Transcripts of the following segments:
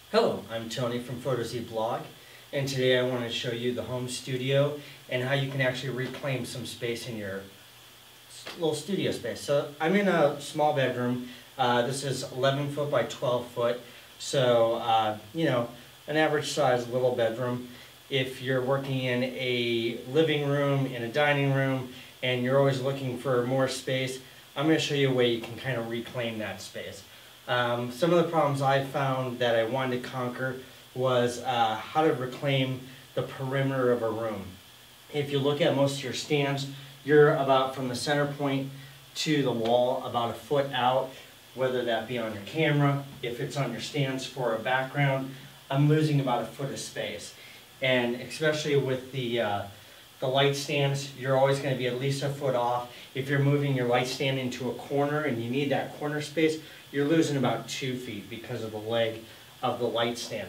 Hello, I'm Tony from PhotoZ Blog, and today I want to show you the home studio and how you can actually reclaim some space in your little studio space. So I'm in a small bedroom. This is 11 foot by 12 foot, so an average size little bedroom. If you're working in a living room, in a dining room, and you're always looking for more space, I'm going to show you a way you can kind of reclaim that space. Some of the problems I found that I wanted to conquer was how to reclaim the perimeter of a room. If you look at most of your stands, you're about from the center point to the wall about a foot out, whether that be on your camera, if it's on your stands for a background, I'm losing about a foot of space. And especially with the light stands, you're always going to be at least a foot off. If you're moving your light stand into a corner and you need that corner space, you're losing about 2 feet because of the leg of the light stand.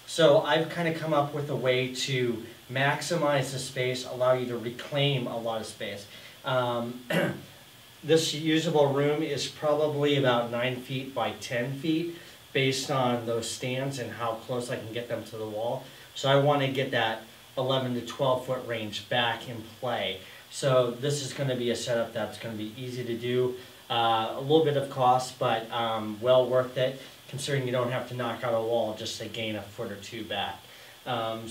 So I've kind of come up with a way to maximize the space, allow you to reclaim a lot of space. This usable room is probably about 9 feet by 10 feet based on those stands and how close I can get them to the wall. So I want to get that 11 to 12 foot range back in play. So this is going to be a setup that's going to be easy to do. A little bit of cost, but well worth it, considering you don't have to knock out a wall just to gain a foot or two back. One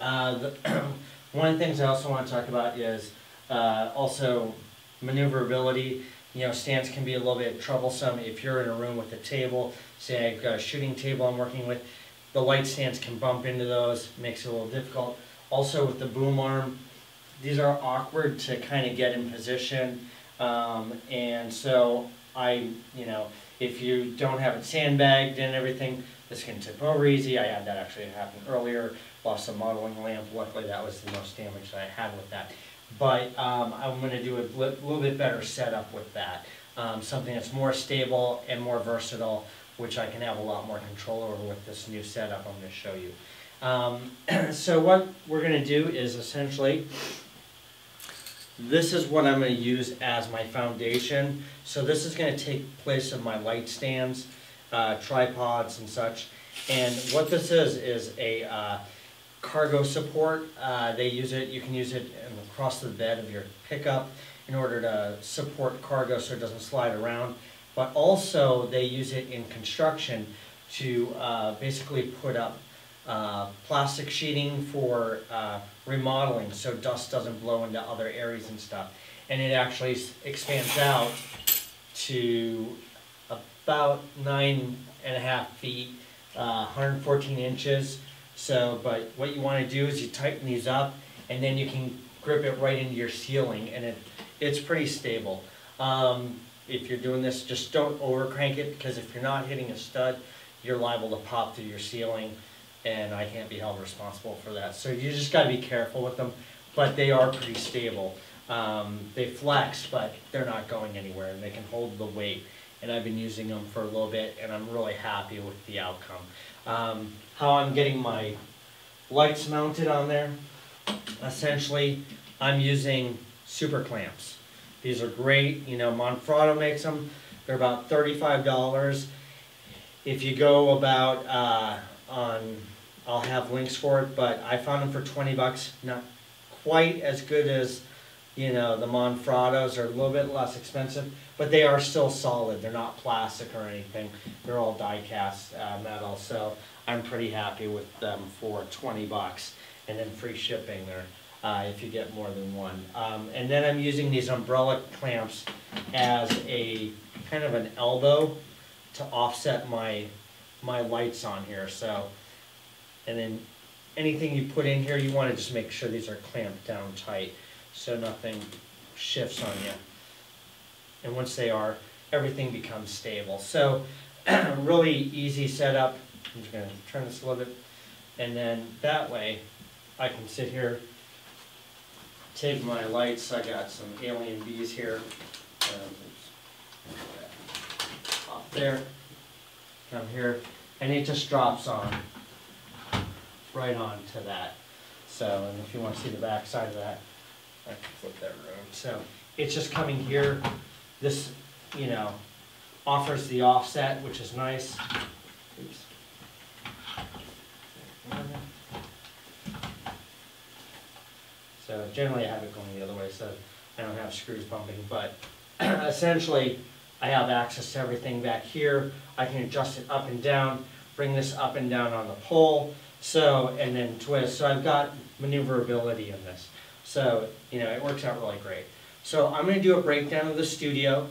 of the things I also want to talk about is also maneuverability. You know, stands can be a little bit troublesome if you're in a room with a table. Say I've got a shooting table I'm working with. The light stands can bump into those, makes it a little difficult. Also with the boom arm, these are awkward to kind of get in position. And so if you don't have it sandbagged and everything, this can tip over easy. I had that actually happen earlier, lost a modeling lamp. Luckily that was the most damage that I had with that. But I'm going to do a little bit better setup with that. Something that's more stable and more versatile, which I can have a lot more control over with this new setup I'm going to show you. So what we're going to do is essentially, this is what I'm going to use as my foundation. So this is going to take place of my light stands, tripods and such. And what this is a cargo support. They use it, you can use it across the bed of your pickup in order to support cargo so it doesn't slide around. But also they use it in construction to basically put up plastic sheeting for remodeling so dust doesn't blow into other areas and stuff. And it actually expands out to about 9.5 feet, 114 inches. So, but what you want to do is you tighten these up and then you can grip it right into your ceiling, and it's pretty stable. If you're doing this, just don't over crank it, because if you're not hitting a stud, you're liable to pop through your ceiling, and I can't be held responsible for that. So you just got to be careful with them, but they are pretty stable. They flex, but they're not going anywhere, and they can hold the weight. And I've been using them for a little bit, and I'm really happy with the outcome. How I'm getting my lights mounted on there, essentially, I'm using super clamps. These are great, you know, Monfrado makes them. They're about $35. If you go about I'll have links for it, but I found them for 20 bucks. Not quite as good as, you know, the Monfrados, are a little bit less expensive, but they are still solid. They're not plastic or anything. They're all die-cast metal, so I'm pretty happy with them for 20 bucks, and then free shipping there. If you get more than one. And then I'm using these umbrella clamps as a kind of an elbow to offset my lights on here. So, and then anything you put in here, you want to just make sure these are clamped down tight so nothing shifts on you. And once they are, everything becomes stable. So really easy setup. I'm just going to turn this a little bit, and then that way I can sit here, take my lights. I got some alien bees here. Up there, come here, and it just drops on right on to that. So, and if you want to see the back side of that, I can flip that around. So it's just coming here. This, you know, offers the offset, which is nice. Oops. So generally I have it going the other way so I don't have screws bumping, but essentially I have access to everything back here. I can adjust it up and down, bring this up and down on the pole, so, and then twist. So I've got maneuverability in this. So, you know, it works out really great. So I'm going to do a breakdown of the studio,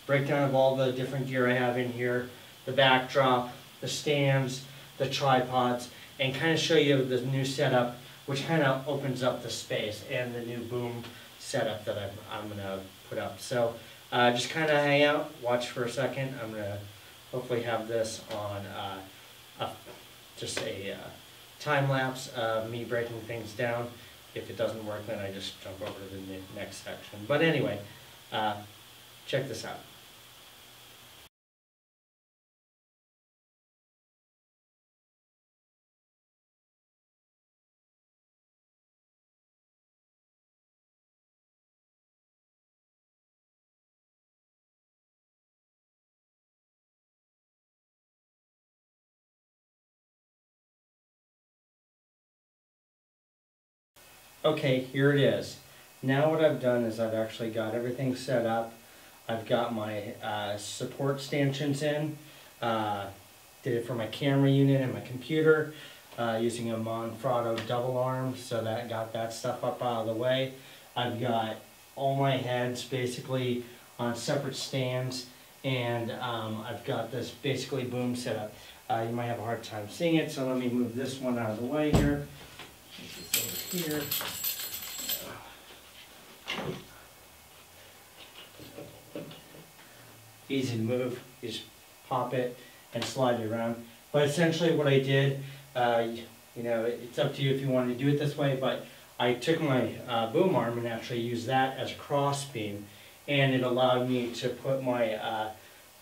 breakdown of all the different gear I have in here, the backdrop, the stands, the tripods, and kind of show you the new setup, which kind of opens up the space, and the new boom setup that I'm going to put up. So just kind of hang out, watch for a second. I'm going to hopefully have this on just a time lapse of me breaking things down. If it doesn't work, then I just jump over to the next section. But anyway, check this out. Okay, here it is. Now what I've done is I've actually got everything set up. I've got my support stanchions in. Did it for my camera unit and my computer using a Manfrotto double arm, so that got that stuff up out of the way. I've got all my heads basically on separate stands, and I've got this basically boom setup. You might have a hard time seeing it, so let me move this one out of the way here. Over here. Easy to move, you just pop it and slide it around. But essentially what I did, you know, it's up to you if you want to do it this way, but I took my boom arm and actually used that as a cross beam, and it allowed me to put my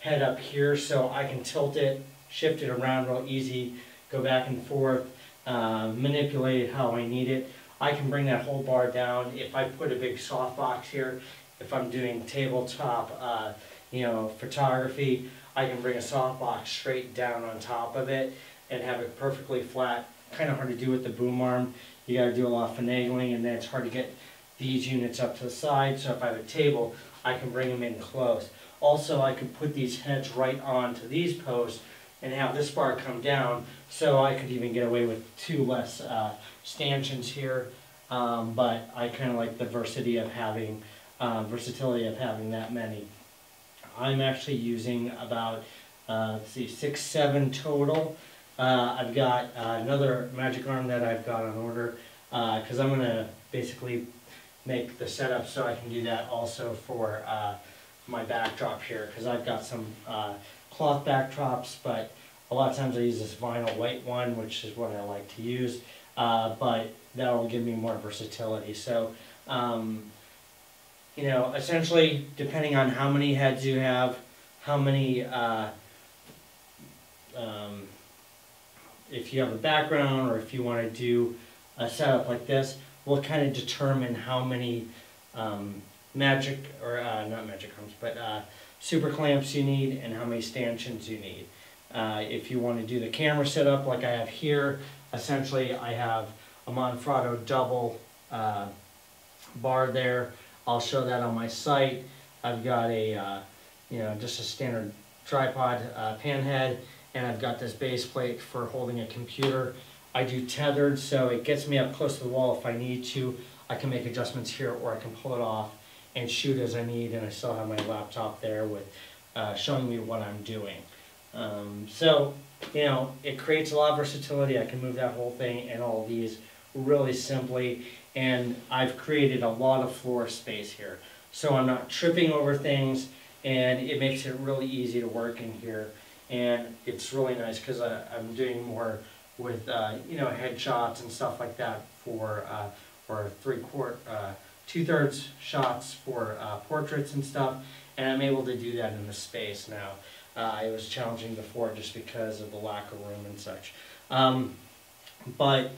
head up here so I can tilt it, shift it around real easy, go back and forth, manipulate it how I need it. I can bring that whole bar down. If I put a big softbox here, if I'm doing tabletop, you know, photography, I can bring a softbox straight down on top of it and have it perfectly flat. Kind of hard to do with the boom arm. You got to do a lot of finagling, and then it's hard to get these units up to the side. So if I have a table, I can bring them in close. Also, I could put these heads right onto these posts and have this bar come down, so I could even get away with two less stanchions here. But I kind of like the versatility of having that many. I'm actually using about, let's see, 6, 7 total. I've got another magic arm that I've got on order, because I'm going to basically make the setup so I can do that also for my backdrop here, because I've got some cloth backdrops, but a lot of times I use this vinyl white one, which is what I like to use, but that will give me more versatility. So, you know, essentially, depending on how many heads you have, how many, if you have a background, or if you want to do a setup like this, will kind of determine how many magic, or not magic arms, but super clamps you need, and how many stanchions you need. If you want to do the camera setup like I have here, essentially I have a Manfrotto double bar there. I'll show that on my site. I've got a, you know, just a standard tripod pan head, and I've got this base plate for holding a computer. I do tethered, so it gets me up close to the wall if I need to. I can make adjustments here, or I can pull it off and shoot as I need, and I still have my laptop there with showing me what I'm doing. So, you know, it creates a lot of versatility. I can move that whole thing and all these really simply, and I've created a lot of floor space here. So I'm not tripping over things, and it makes it really easy to work in here. And it's really nice because I'm doing more with, you know, headshots and stuff like that for, or 2/3 shots for portraits and stuff, and I'm able to do that in the space now. It was challenging before just because of the lack of room and such. But,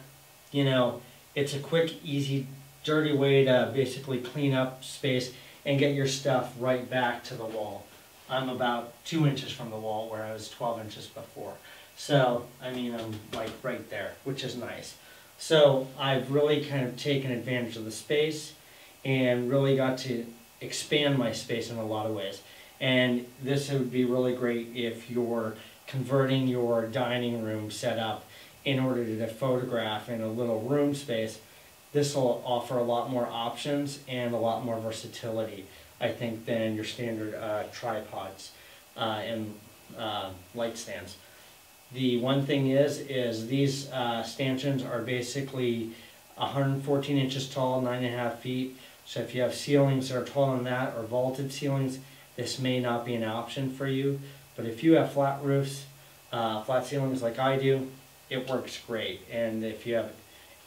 you know, it's a quick, easy, dirty way to basically clean up space and get your stuff right back to the wall. I'm about 2 inches from the wall where I was 12 inches before. So, I mean, I'm like right there, which is nice. So I've really kind of taken advantage of the space and really got to expand my space in a lot of ways. And this would be really great if you're converting your dining room setup in order to photograph in a little room space. This will offer a lot more options and a lot more versatility, I think, than your standard tripods and light stands. The one thing is these stanchions are basically 114 inches tall, 9.5 feet. So if you have ceilings that are taller than that or vaulted ceilings, this may not be an option for you. But if you have flat roofs, flat ceilings like I do, it works great. And if you have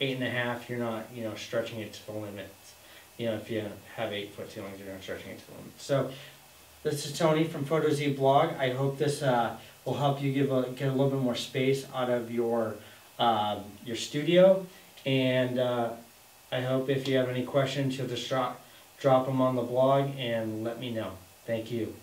8.5, you're not, stretching it to the limits. If you have 8-foot ceilings, you're not stretching it to the limits. So this is Tony from PhotoZ Blog. I hope this will help you get a little bit more space out of your studio. And I hope if you have any questions, you'll just drop them on the blog and let me know. Thank you.